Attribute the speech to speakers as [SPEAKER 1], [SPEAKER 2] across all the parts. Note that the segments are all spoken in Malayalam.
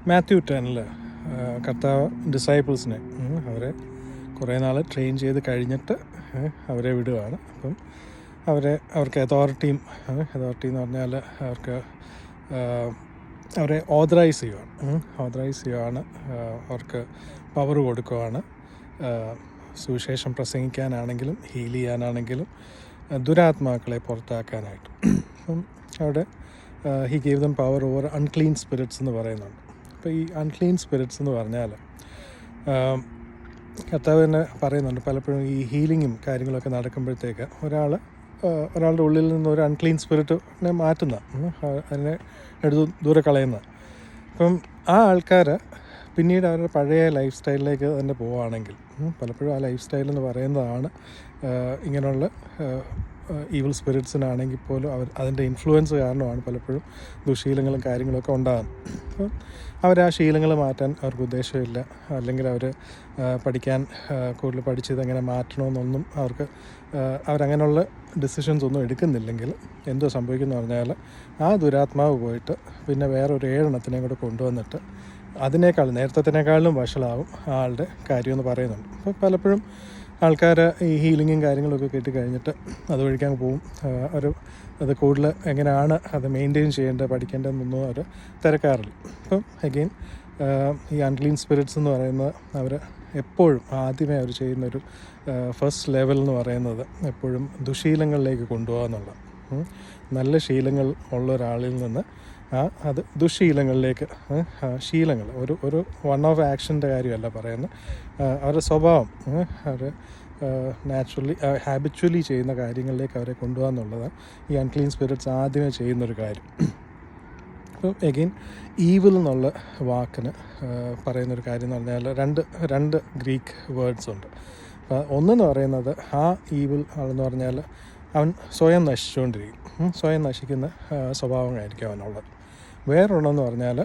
[SPEAKER 1] മാത്യു 10 കർത്താവ് ഡിസൈപ്പിൾസിനെ അവരെ കുറേ നാൾ ട്രെയിൻ ചെയ്ത് കഴിഞ്ഞിട്ട് അവരെ വിടുകയാണ്. അപ്പം അവർക്ക് അതോറിറ്റി എന്ന് പറഞ്ഞാൽ അവരെ ഓതറൈസ് ചെയ്യുകയാണ്. അവർക്ക് പവർ കൊടുക്കുകയാണ്. സുവിശേഷം പ്രസംഗിക്കാനാണെങ്കിലും ഹീൽ ചെയ്യാനാണെങ്കിലും ദുരാത്മാക്കളെ പുറത്താക്കാനായിട്ട്. അപ്പം അവിടെ he gave them power over unclean spirits എന്ന് പറയുന്നുണ്ട്. അപ്പോൾ ഈ അൺക്ലീൻ സ്പിരിറ്റ്സ് എന്ന് പറഞ്ഞാൽ കർത്താവ് തന്നെ പറയുന്നുണ്ട്, പലപ്പോഴും ഈ ഹീലിങ്ങും കാര്യങ്ങളൊക്കെ നടക്കുമ്പോഴത്തേക്ക് ഒരാളുടെ ഉള്ളിൽ നിന്ന് ഒരു അൺക്ലീൻ സ്പിരിറ്റിനെ മാറ്റുന്ന, അതിനെ എടുത്ത് ദൂരെ കളയുന്ന. അപ്പം ആ ആൾക്കാർ പിന്നീട് അവരുടെ പഴയ ലൈഫ് സ്റ്റൈലിലേക്ക് തന്നെ പോവുകയാണെങ്കിൽ, പലപ്പോഴും ആ ലൈഫ് സ്റ്റൈൽ എന്ന് പറയുന്നതാണ് ഇങ്ങനെയുള്ള ഈവിൾ സ്പിരിറ്റ്സിനാണെങ്കിൽ പോലും അതിൻ്റെ ഇൻഫ്ലുവൻസ് കാരണമാണ് പലപ്പോഴും ദുശീലങ്ങളും കാര്യങ്ങളൊക്കെ ഉണ്ടാകുന്നത്. അപ്പം ആ ശീലങ്ങൾ മാറ്റാൻ അവർക്ക് ഉദ്ദേശമില്ല, അല്ലെങ്കിൽ പഠിക്കാൻ കൂടുതൽ പഠിച്ചത് എങ്ങനെ മാറ്റണമെന്നൊന്നും അവരങ്ങനെയുള്ള ഡിസിഷൻസ് ഒന്നും എടുക്കുന്നില്ലെങ്കിൽ എന്തോ സംഭവിക്കുന്നു പറഞ്ഞാൽ ആ ദുരാത്മാവ് പോയിട്ട് പിന്നെ വേറൊരു 7 എണ്ണത്തിനെയും കൂടെ കൊണ്ടുവന്നിട്ട് നേരത്തേക്കാളും വഷളാവും ആളുടെ കാര്യമെന്ന് പറയുന്നുണ്ട്. അപ്പോൾ പലപ്പോഴും ആൾക്കാർ ഈ ഹീലിങ്ങും കാര്യങ്ങളൊക്കെ കിട്ടിക്കഴിഞ്ഞിട്ട് അതുവഴിക്കാൻ പോവും. അത് കൂടുതൽ എങ്ങനെയാണ് അത് മെയിൻറ്റെയിൻ ചെയ്യേണ്ടത്, പഠിക്കേണ്ടതെന്നൊന്നും അവർ തിരക്കാറില്ല. അപ്പം അഗെയിൻ ഈ അൺക്ലീൻ സ്പിരിറ്റ്സ് എന്ന് പറയുന്നത് അവർ എപ്പോഴും ആദ്യമേ അവർ ചെയ്യുന്നൊരു ഫസ്റ്റ് ലെവൽ എന്ന് പറയുന്നത് എപ്പോഴും ദുശീലങ്ങളിലേക്ക് കൊണ്ടുപോകുക എന്നുള്ളത്. നല്ല ശീലങ്ങൾ ഉള്ള ഒരാളിൽ നിന്ന് അത് ദുശീലങ്ങളിലേക്ക്, ശീലങ്ങൾ ഒരു വൺ ഓഫ് ആക്ഷൻ്റെ കാര്യമല്ല പറയുന്നത്, അവരുടെ സ്വഭാവം, അവർ നാച്ചുറലി ഹാബിച്വലി ചെയ്യുന്ന കാര്യങ്ങളിലേക്ക് അവരെ കൊണ്ടുപോകുക എന്നുള്ളതാണ് ഈ അൺക്ലീൻ സ്പിരിറ്റ്സ് ആദ്യമേ ചെയ്യുന്നൊരു കാര്യം. അപ്പം എഗെയിൻ ഈവിൽ എന്നുള്ള വാക്കിന് പറയുന്നൊരു കാര്യം എന്ന് പറഞ്ഞാൽ രണ്ട് ഗ്രീക്ക് വേർഡ്സ് ഉണ്ട്. അപ്പോൾ ഒന്നെന്ന് പറയുന്നത് ആ ഈവിൽ ആളെന്ന് പറഞ്ഞാൽ അവൻ സ്വയം നശിച്ചുകൊണ്ടിരിക്കും, സ്വയം നശിക്കുന്ന സ്വഭാവമായിരിക്കും അവനുള്ളത്. വേറൊരെണ്ണമെന്ന് പറഞ്ഞാൽ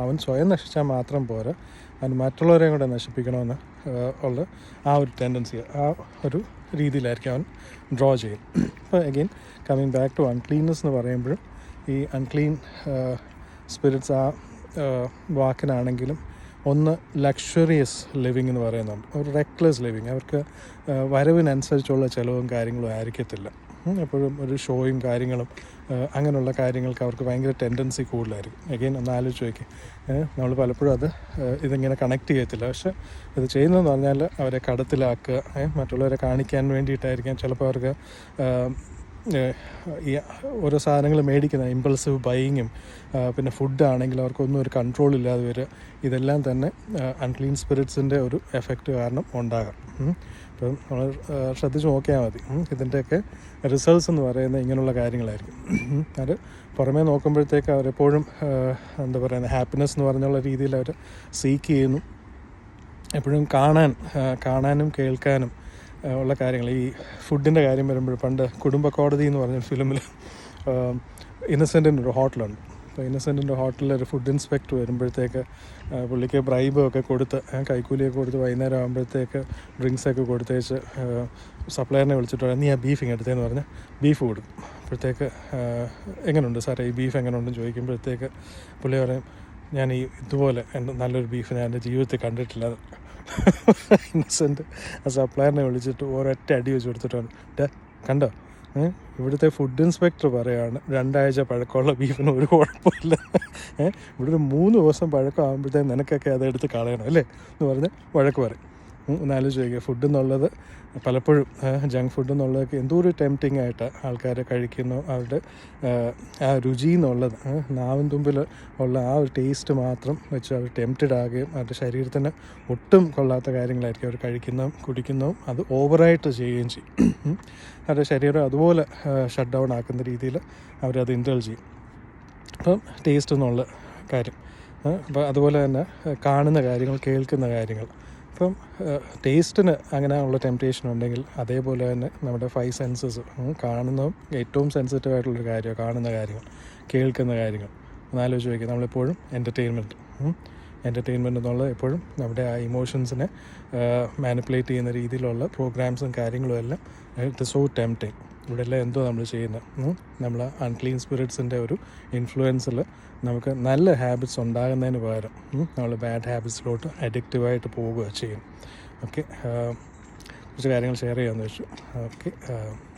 [SPEAKER 1] അവൻ സ്വയം നശിച്ചാൽ മാത്രം പോരാ, അവൻ മറ്റുള്ളവരെയും കൂടെ നശിപ്പിക്കണമെന്ന് ഉള്ള ആ ഒരു ടെൻഡൻസി, ആ ഒരു രീതിയിലായിരിക്കും അവൻ ഡ്രോ ചെയ്യും. അപ്പോൾ again coming back to uncleanness എന്ന് പറയുമ്പോഴും ഈ അൺക്ലീൻ സ്പിരിറ്റ്സ് ആ വാക്കിനാണെങ്കിലും ഒന്ന് ലക്ഷറിയസ് ലിവിങ് എന്ന് പറയുന്നുണ്ട്, ഒരു റെക്ലെസ് ലിവിങ്. അവർക്ക് വരവിനനുസരിച്ചുള്ള ചിലവും കാര്യങ്ങളും ആയിരിക്കത്തില്ല. എപ്പോഴും ഒരു ഷോയും കാര്യങ്ങളും അങ്ങനെയുള്ള കാര്യങ്ങൾക്ക് അവർക്ക് ഭയങ്കര ടെൻഡൻസി കൂടുതലായിരിക്കും. അഗെയിൻ ഒന്ന് ആലോചിച്ച് നോക്കി, നമ്മൾ പലപ്പോഴും ഇതിങ്ങനെ കണക്ട് ചെയ്യത്തില്ല, പക്ഷെ ഇത് ചെയ്യുന്നതെന്ന് പറഞ്ഞാൽ അവരെ കടത്തിലാക്കുക, മറ്റുള്ളവരെ കാണിക്കാൻ വേണ്ടിയിട്ടായിരിക്കാം. ചിലപ്പോൾ അവർക്ക് ഈ ഓരോ സാധനങ്ങൾ മേടിക്കുന്ന ഇമ്പൾസീവ് ബൈയിങ്ങും പിന്നെ ഫുഡാണെങ്കിൽ അവർക്കൊന്നും ഒരു കൺട്രോൾ ഇല്ലാതെ വരിക, ഇതെല്ലാം തന്നെ അൺക്ലീൻ സ്പിരിറ്റ്സിൻ്റെ ഒരു എഫക്റ്റ് കാരണം ഉണ്ടാകാം. അപ്പം നമ്മൾ ശ്രദ്ധിച്ച് നോക്കിയാൽ മതി. ഇതിൻ്റെയൊക്കെ റിസൾട്ട്സ് എന്ന് പറയുന്നത് ഇങ്ങനെയുള്ള കാര്യങ്ങളായിരിക്കും. അത് പുറമേ നോക്കുമ്പോഴത്തേക്ക് അവരെപ്പോഴും ഹാപ്പിനെസ് എന്ന് പറഞ്ഞുള്ള രീതിയിൽ അവർ സീക്ക് ചെയ്യുന്നു. എപ്പോഴും കാണാനും കേൾക്കാനും ഉള്ള കാര്യങ്ങൾ. ഈ ഫുഡിൻ്റെ കാര്യം വരുമ്പോൾ പണ്ട് കുടുംബ കോടതി എന്ന് പറഞ്ഞ ഫിലിമിൽ ഇന്നസെൻറ്റിൻ്റെ ഒരു ഹോട്ടലുണ്ട്. അപ്പോൾ ഇന്നസെൻറ്റിൻ്റെ ഹോട്ടലിൽ ഒരു ഫുഡ് ഇൻസ്പെക്ടർ വരുമ്പോഴത്തേക്ക് പുള്ളിക്ക് ബ്രൈബൊക്കെ കൊടുത്ത്, കൈക്കൂലിയൊക്കെ കൊടുത്ത് വൈകുന്നേരം ആകുമ്പോഴത്തേക്ക് ഡ്രിങ്ക്സൊക്കെ കൊടുത്തേച്ച് സപ്ലയറിനെ വിളിച്ചിട്ട് നീ ആ ബീഫ് എടുത്തതെന്ന് പറഞ്ഞ് ബീഫ് കൊടുക്കും. അപ്പോഴത്തേക്ക് എങ്ങനെയുണ്ട് സാറേ ഈ ബീഫ് എങ്ങനെയുണ്ടെന്ന് ചോദിക്കുമ്പോഴത്തേക്ക് പുള്ളി പറയും, ഞാൻ ഇതുപോലെ നല്ലൊരു ബീഫ് ഞാൻ എൻ്റെ ജീവിതത്തിൽ കണ്ടിട്ടില്ല. ഇന്നസെൻറ്റ് ആ സപ്ലയറിനെ വിളിച്ചിട്ട് ഒരൊറ്റ അടി വെച്ച് കൊടുത്തിട്ടാണ്, കണ്ടോ ഇവിടുത്തെ ഫുഡ് ഇൻസ്പെക്ടർ പറയുകയാണ് 2 ആഴ്ച പഴക്കമുള്ള ബീഫിന് ഒരു കുഴപ്പമില്ല, ഇവിടെ ഒരു 3 ദിവസം പഴക്കമാകുമ്പോഴത്തേക്ക് നിനക്കൊക്കെ അതെടുത്ത് കളയണം അല്ലേ എന്ന് പറഞ്ഞ് വഴക്ക് പറയും. ഒന്നാലോചിച്ച് ചോദിക്കുക, ഫുഡ് എന്നുള്ളത് പലപ്പോഴും ജങ്ക് ഫുഡ് എന്നുള്ളതൊക്കെ എന്തോ ഒരു ടെംപ്റ്റിംഗ് ആയിട്ട് ആൾക്കാർ കഴിക്കുന്നു. അവരുടെ ആ രുചി എന്നുള്ളത്, നാവിൻ തുമ്പിൽ ഉള്ള ആ ഒരു ടേസ്റ്റ് മാത്രം വെച്ച് അവർ ടെംപ്റ്റഡ് ആകുകയും അവരുടെ ശരീരത്തിന് ഒട്ടും കൊള്ളാത്ത കാര്യങ്ങളായിരിക്കും അവർ കഴിക്കുന്നതും കുടിക്കുന്നതും, അത് ഓവറായിട്ട് ചെയ്യുകയും ചെയ്യും. അവരുടെ ശരീരം അതുപോലെ ഷട്ട് ഡൗൺ ആക്കുന്ന രീതിയിൽ അവരത് ഇൻഡൾജ് ചെയ്യും. അപ്പം ടേസ്റ്റ് എന്നുള്ള കാര്യം, അപ്പോൾ അതുപോലെ തന്നെ കാണുന്ന കാര്യങ്ങൾ, കേൾക്കുന്ന കാര്യങ്ങൾ. അപ്പം ടേസ്റ്റിന് അങ്ങനെ ഉള്ള ടെംപ്റ്റേഷൻ ഉണ്ടെങ്കിൽ അതേപോലെ തന്നെ നമ്മുടെ 5 സെൻസസ്, കാണുന്നതും ഏറ്റവും സെൻസിറ്റീവ് ആയിട്ടുള്ളൊരു കാര്യമാണ് കാണുന്ന കാര്യങ്ങൾ, കേൾക്കുന്ന കാര്യങ്ങൾ. ഒന്നാലോചിച്ച് വയ്ക്കുക, നമ്മളെപ്പോഴും എൻ്റർടൈൻമെൻറ്റ് എൻ്റർടൈൻമെൻറ്റ് എന്നുള്ളത് എപ്പോഴും നമ്മുടെ ആ ഇമോഷൻസിനെ മാനിപ്പുലേറ്റ് ചെയ്യുന്ന രീതിയിലുള്ള പ്രോഗ്രാംസും കാര്യങ്ങളും എല്ലാം ഇറ്റ് സോ ടെംപ്റ്റിങ്. ഇവിടെ എല്ലാം എന്തോ നമ്മൾ ചെയ്യുന്നത്, നമ്മൾ അൺക്ലീൻ സ്പിരിറ്റ്സിൻ്റെ ഒരു ഇൻഫ്ലുവൻസിൽ നമുക്ക് നല്ല ഹാബിറ്റ്സ് ഉണ്ടാകുന്നതിന് പകരം നമ്മൾ ബാഡ് ഹാബിറ്റ്സിലോട്ട് അഡിക്റ്റീവായിട്ട് പോവുക ചെയ്യും. ഓക്കെ, കുറച്ച് കാര്യങ്ങൾ ഷെയർ ചെയ്യാമെന്ന് വെച്ചു. ഓക്കെ,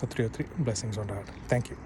[SPEAKER 1] ഒത്തിരി ബ്ലെസ്സിങ്സ് ഉണ്ടാകട്ടെ. Thank you.